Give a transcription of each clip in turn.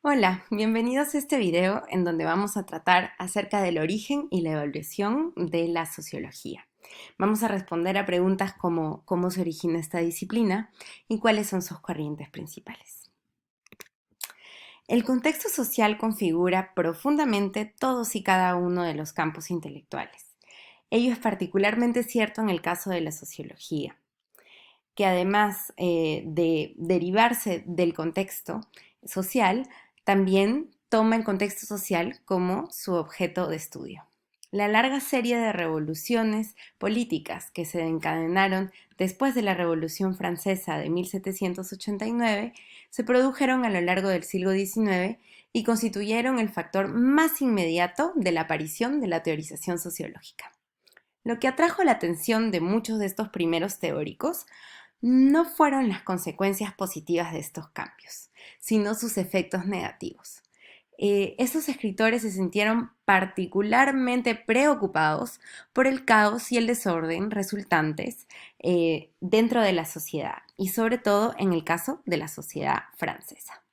Hola, bienvenidos a este video en donde vamos a tratar acerca del origen y la evolución de la sociología. Vamos a responder a preguntas como cómo se origina esta disciplina y cuáles son sus corrientes principales. El contexto social configura profundamente todos y cada uno de los campos intelectuales. Ello es particularmente cierto en el caso de la sociología, que además de derivarse del contexto social, también toma el contexto social como su objeto de estudio. La larga serie de revoluciones políticas que se encadenaron después de la Revolución Francesa de 1789 se produjeron a lo largo del siglo XIX y constituyeron el factor más inmediato de la aparición de la teorización sociológica. Lo que atrajo la atención de muchos de estos primeros teóricos no fueron las consecuencias positivas de estos cambios, sino sus efectos negativos. Estos escritores se sintieron particularmente preocupados por el caos y el desorden resultantes dentro de la sociedad y sobre todo en el caso de la sociedad francesa.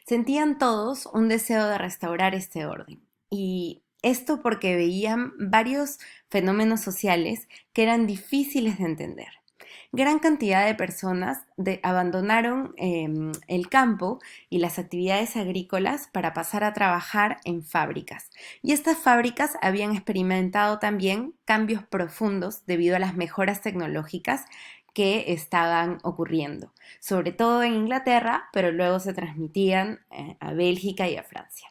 Sentían todos un deseo de restaurar este orden y esto porque veían varios fenómenos sociales que eran difíciles de entender. Gran cantidad de personas abandonaron el campo y las actividades agrícolas para pasar a trabajar en fábricas. Y estas fábricas habían experimentado también cambios profundos debido a las mejoras tecnológicas que estaban ocurriendo, sobre todo en Inglaterra, pero luego se transmitían a Bélgica y a Francia.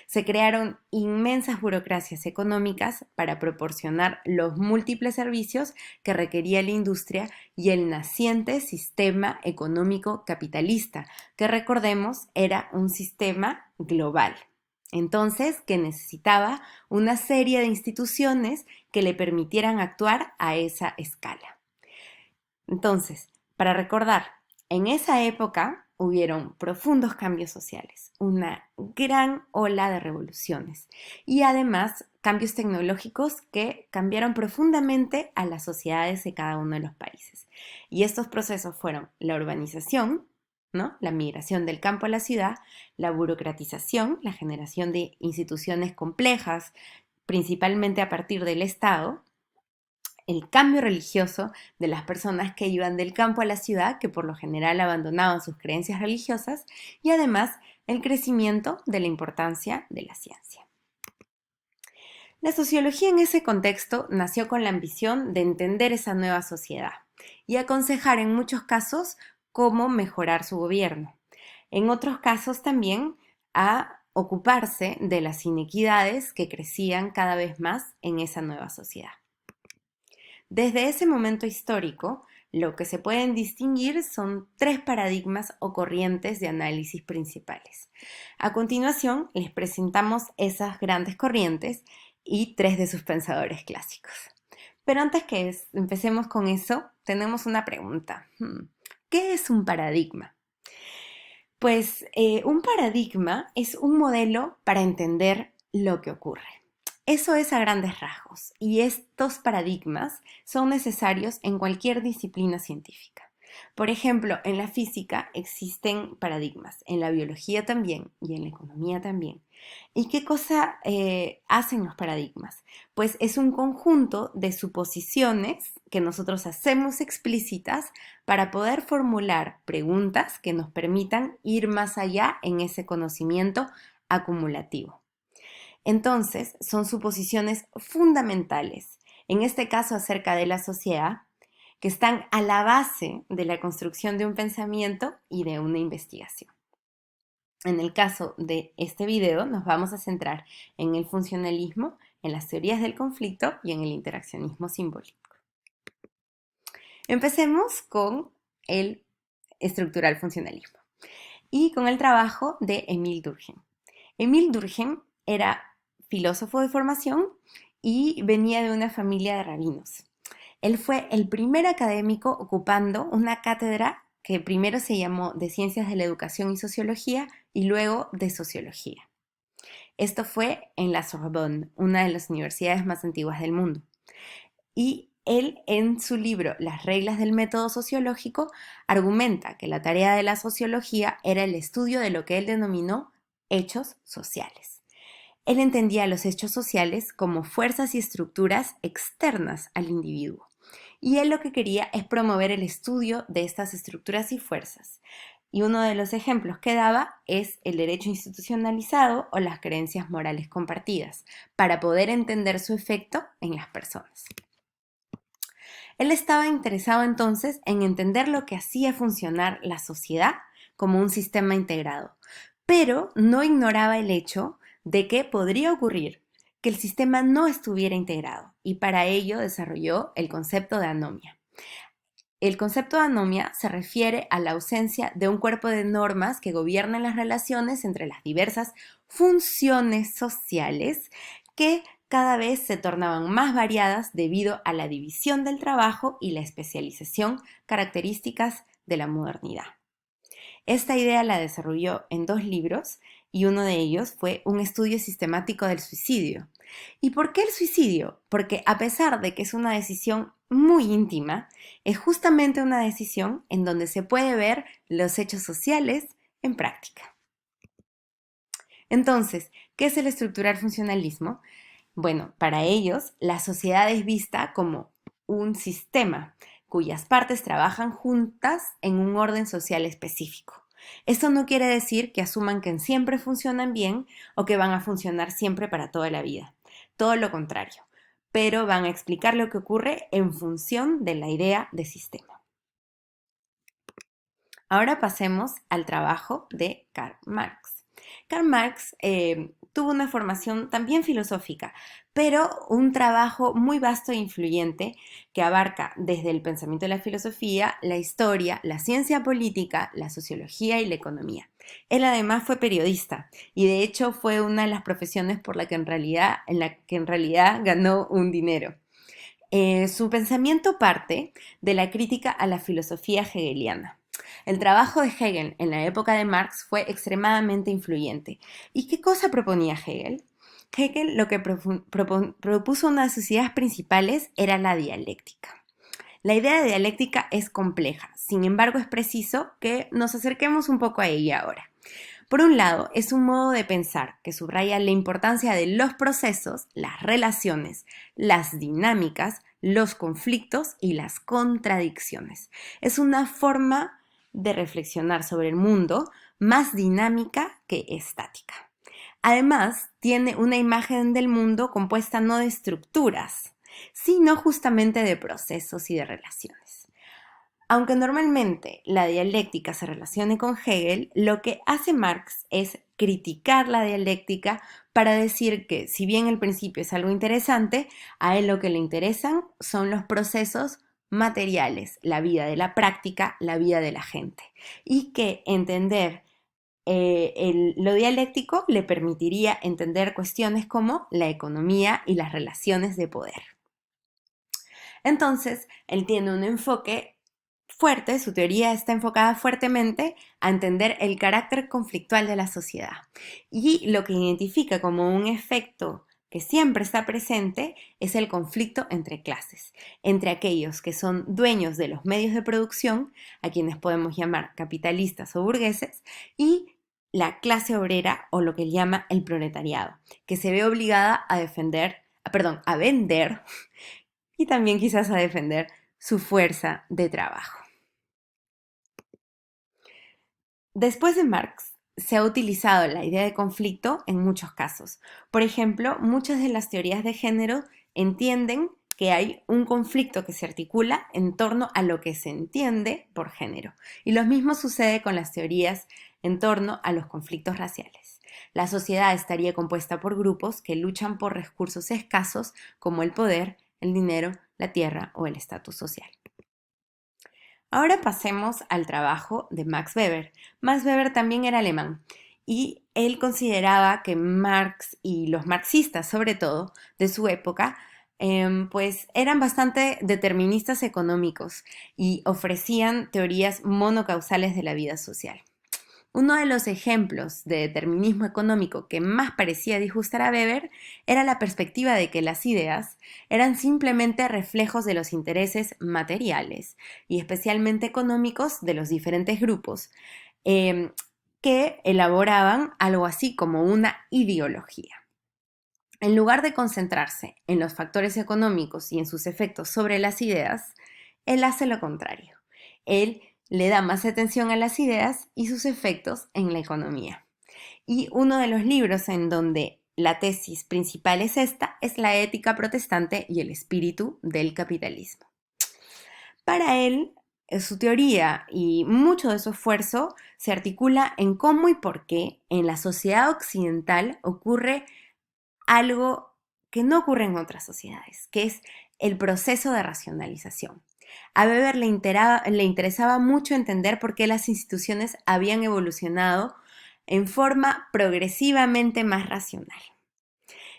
Se crearon inmensas burocracias económicas para proporcionar los múltiples servicios que requería la industria y el naciente sistema económico capitalista, que recordemos era un sistema global. Entonces, que necesitaba una serie de instituciones que le permitieran actuar a esa escala. Entonces, para recordar, en esa época hubieron profundos cambios sociales, una gran ola de revoluciones y además cambios tecnológicos que cambiaron profundamente a las sociedades de cada uno de los países. Y estos procesos fueron la urbanización, ¿no? La migración del campo a la ciudad, la burocratización, la generación de instituciones complejas, principalmente a partir del Estado, el cambio religioso de las personas que iban del campo a la ciudad, que por lo general abandonaban sus creencias religiosas, y además el crecimiento de la importancia de la ciencia. La sociología en ese contexto nació con la ambición de entender esa nueva sociedad y aconsejar en muchos casos cómo mejorar su gobierno. En otros casos también a ocuparse de las inequidades que crecían cada vez más en esa nueva sociedad. Desde ese momento histórico, lo que se pueden distinguir son tres paradigmas o corrientes de análisis principales. A continuación, les presentamos esas grandes corrientes y tres de sus pensadores clásicos. Pero antes que empecemos con eso, tenemos una pregunta. ¿Qué es un paradigma? Pues un paradigma es un modelo para entender lo que ocurre. Eso es a grandes rasgos, y estos paradigmas son necesarios en cualquier disciplina científica. Por ejemplo, en la física existen paradigmas, en la biología también y en la economía también. ¿Y qué cosa hacen los paradigmas? Pues es un conjunto de suposiciones que nosotros hacemos explícitas para poder formular preguntas que nos permitan ir más allá en ese conocimiento acumulativo. Entonces, son suposiciones fundamentales, en este caso acerca de la sociedad, que están a la base de la construcción de un pensamiento y de una investigación. En el caso de este video nos vamos a centrar en el funcionalismo, en las teorías del conflicto y en el interaccionismo simbólico. Empecemos con el estructural funcionalismo y con el trabajo de Émile Durkheim. Émile Durkheim era filósofo de formación y venía de una familia de rabinos. Él fue el primer académico ocupando una cátedra que primero se llamó de Ciencias de la Educación y Sociología y luego de Sociología. Esto fue en la Sorbonne, una de las universidades más antiguas del mundo. Y Él, en su libro Las reglas del método sociológico, argumenta que la tarea de la sociología era el estudio de lo que él denominó hechos sociales. Él entendía los hechos sociales como fuerzas y estructuras externas al individuo. Y él lo que quería es promover el estudio de estas estructuras y fuerzas. Y uno de los ejemplos que daba es el derecho institucionalizado o las creencias morales compartidas, para poder entender su efecto en las personas. Él estaba interesado entonces en entender lo que hacía funcionar la sociedad como un sistema integrado, pero no ignoraba el hecho de que podría ocurrir que el sistema no estuviera integrado, y para ello desarrolló el concepto de anomia. El concepto de anomia se refiere a la ausencia de un cuerpo de normas que gobiernen las relaciones entre las diversas funciones sociales que cada vez se tornaban más variadas debido a la división del trabajo y la especialización, características de la modernidad. Esta idea la desarrolló en 2 libros y uno de ellos fue un estudio sistemático del suicidio. ¿Y por qué el suicidio? Porque a pesar de que es una decisión muy íntima, es justamente una decisión en donde se puede ver los hechos sociales en práctica. Entonces, ¿qué es el estructural funcionalismo? Bueno, para ellos, la sociedad es vista como un sistema cuyas partes trabajan juntas en un orden social específico. Esto no quiere decir que asuman que siempre funcionan bien o que van a funcionar siempre para toda la vida. Todo lo contrario, pero van a explicar lo que ocurre en función de la idea de sistema. Ahora pasemos al trabajo de Karl Marx. Karl Marx tuvo una formación también filosófica, pero un trabajo muy vasto e influyente que abarca desde el pensamiento de la filosofía, la historia, la ciencia política, la sociología y la economía. Él además fue periodista y de hecho fue una de las profesiones por la que en realidad ganó un dinero. Su pensamiento parte de la crítica a la filosofía hegeliana. El trabajo de Hegel en la época de Marx fue extremadamente influyente. ¿Y qué cosa proponía Hegel? Hegel lo que propuso una de sus ideas principales era la dialéctica. La idea de dialéctica es compleja, sin embargo es preciso que nos acerquemos un poco a ella ahora. Por un lado, es un modo de pensar que subraya la importancia de los procesos, las relaciones, las dinámicas, los conflictos y las contradicciones. Es una forma de reflexionar sobre el mundo más dinámica que estática. Además, tiene una imagen del mundo compuesta no de estructuras, sino justamente de procesos y de relaciones. Aunque normalmente la dialéctica se relacione con Hegel, lo que hace Marx es criticar la dialéctica para decir que, si bien el principio es algo interesante, a él lo que le interesan son los procesos materiales, la vida de la práctica, la vida de la gente, y que entender lo dialéctico le permitiría entender cuestiones como la economía y las relaciones de poder. Entonces, él tiene un enfoque fuerte, su teoría está enfocada fuertemente a entender el carácter conflictual de la sociedad. Y lo que identifica como un efecto que siempre está presente es el conflicto entre clases, entre aquellos que son dueños de los medios de producción, a quienes podemos llamar capitalistas o burgueses, y la clase obrera o lo que él llama el proletariado, que se ve obligada a vender y también quizás a defender su fuerza de trabajo. Después de Marx, se ha utilizado la idea de conflicto en muchos casos. Por ejemplo, muchas de las teorías de género entienden que hay un conflicto que se articula en torno a lo que se entiende por género. Y lo mismo sucede con las teorías en torno a los conflictos raciales. La sociedad estaría compuesta por grupos que luchan por recursos escasos como el poder, el dinero, la tierra o el estatus social. Ahora pasemos al trabajo de Max Weber. Max Weber también era alemán y él consideraba que Marx y los marxistas, sobre todo, de su época, pues eran bastante deterministas económicos y ofrecían teorías monocausales de la vida social. Uno de los ejemplos de determinismo económico que más parecía disgustar a Weber era la perspectiva de que las ideas eran simplemente reflejos de los intereses materiales y especialmente económicos de los diferentes grupos eh, que elaboraban algo así como una ideología. En lugar de concentrarse en los factores económicos y en sus efectos sobre las ideas, él hace lo contrario. Él le da más atención a las ideas y sus efectos en la economía. Y uno de los libros en donde la tesis principal es esta, es La ética protestante y el espíritu del capitalismo. Para él, su teoría y mucho de su esfuerzo se articula en cómo y por qué en la sociedad occidental ocurre algo que no ocurre en otras sociedades, que es el proceso de racionalización. A Weber le interesaba mucho entender por qué las instituciones habían evolucionado en forma progresivamente más racional.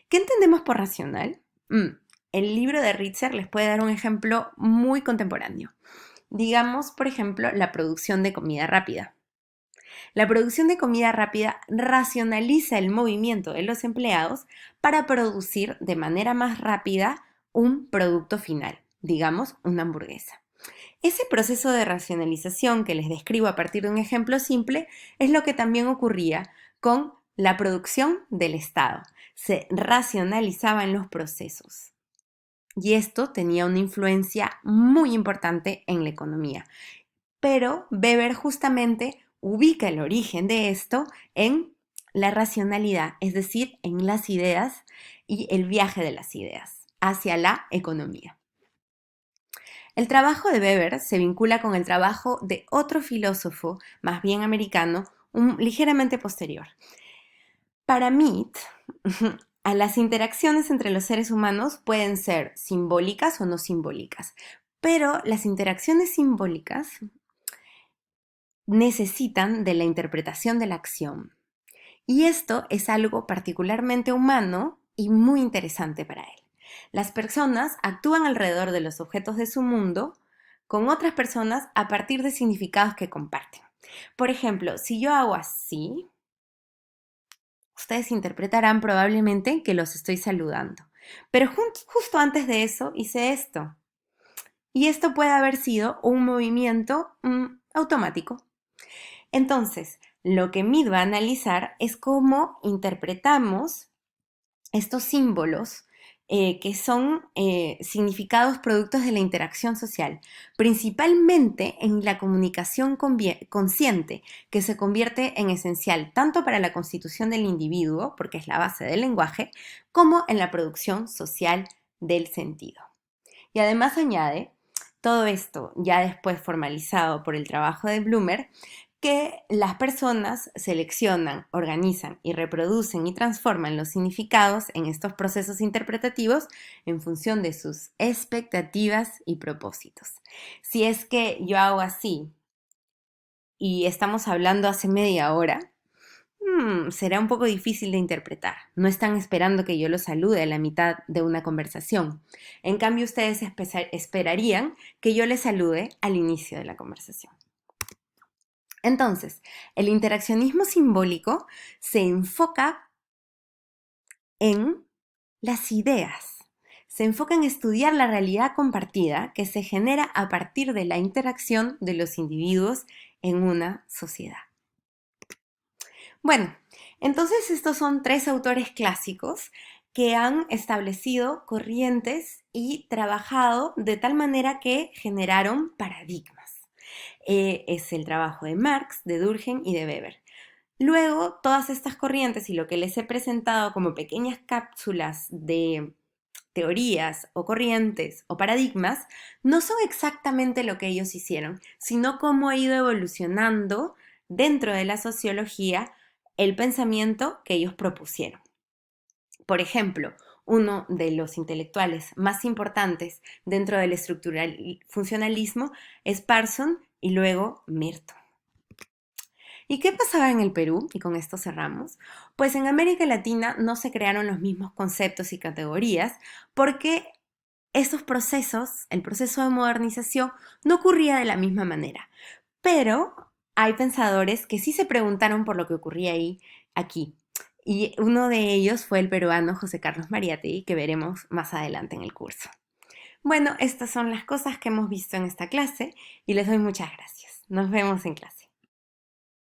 ¿Qué entendemos por racional? El libro de Ritzer les puede dar un ejemplo muy contemporáneo. Digamos, por ejemplo, la producción de comida rápida. La producción de comida rápida racionaliza el movimiento de los empleados para producir de manera más rápida un producto final, digamos, una hamburguesa. Ese proceso de racionalización que les describo a partir de un ejemplo simple es lo que también ocurría con la producción del Estado. Se racionalizaban los procesos. Y esto tenía una influencia muy importante en la economía. Pero Weber justamente ubica el origen de esto en la racionalidad, es decir, en las ideas y el viaje de las ideas hacia la economía. El trabajo de Weber se vincula con el trabajo de otro filósofo, más bien americano, ligeramente posterior. Para Mead, a las interacciones entre los seres humanos pueden ser simbólicas o no simbólicas, pero las interacciones simbólicas necesitan de la interpretación de la acción. Y esto es algo particularmente humano y muy interesante para él. Las personas actúan alrededor de los objetos de su mundo con otras personas a partir de significados que comparten. Por ejemplo, si yo hago así, ustedes interpretarán probablemente que los estoy saludando. Pero justo antes de eso hice esto. Y esto puede haber sido un movimiento automático. Entonces, lo que Mead va a analizar es cómo interpretamos estos símbolos que son significados productos de la interacción social, principalmente en la comunicación consciente, que se convierte en esencial tanto para la constitución del individuo, porque es la base del lenguaje, como en la producción social del sentido. Y además añade, todo esto ya después formalizado por el trabajo de Blumer, que las personas seleccionan, organizan y reproducen y transforman los significados en estos procesos interpretativos en función de sus expectativas y propósitos. Si es que yo hago así y estamos hablando hace media hora, será un poco difícil de interpretar. No están esperando que yo los salude a la mitad de una conversación. En cambio, ustedes esperarían que yo les salude al inicio de la conversación. Entonces, el interaccionismo simbólico se enfoca en las ideas. Se enfoca en estudiar la realidad compartida que se genera a partir de la interacción de los individuos en una sociedad. Bueno, entonces estos son tres autores clásicos que han establecido corrientes y trabajado de tal manera que generaron paradigmas. Es el trabajo de Marx, de Durkheim y de Weber. Luego, todas estas corrientes y lo que les he presentado como pequeñas cápsulas de teorías o corrientes o paradigmas no son exactamente lo que ellos hicieron, sino cómo ha ido evolucionando dentro de la sociología el pensamiento que ellos propusieron. Por ejemplo, uno de los intelectuales más importantes dentro del estructural funcionalismo es Parsons y luego Merton. ¿Y qué pasaba en el Perú? Y con esto cerramos. Pues en América Latina no se crearon los mismos conceptos y categorías porque estos procesos, el proceso de modernización, no ocurría de la misma manera. Pero hay pensadores que sí se preguntaron por lo que ocurría ahí, aquí. Y uno de ellos fue el peruano José Carlos Mariátegui, que veremos más adelante en el curso. Bueno, estas son las cosas que hemos visto en esta clase y les doy muchas gracias. Nos vemos en clase.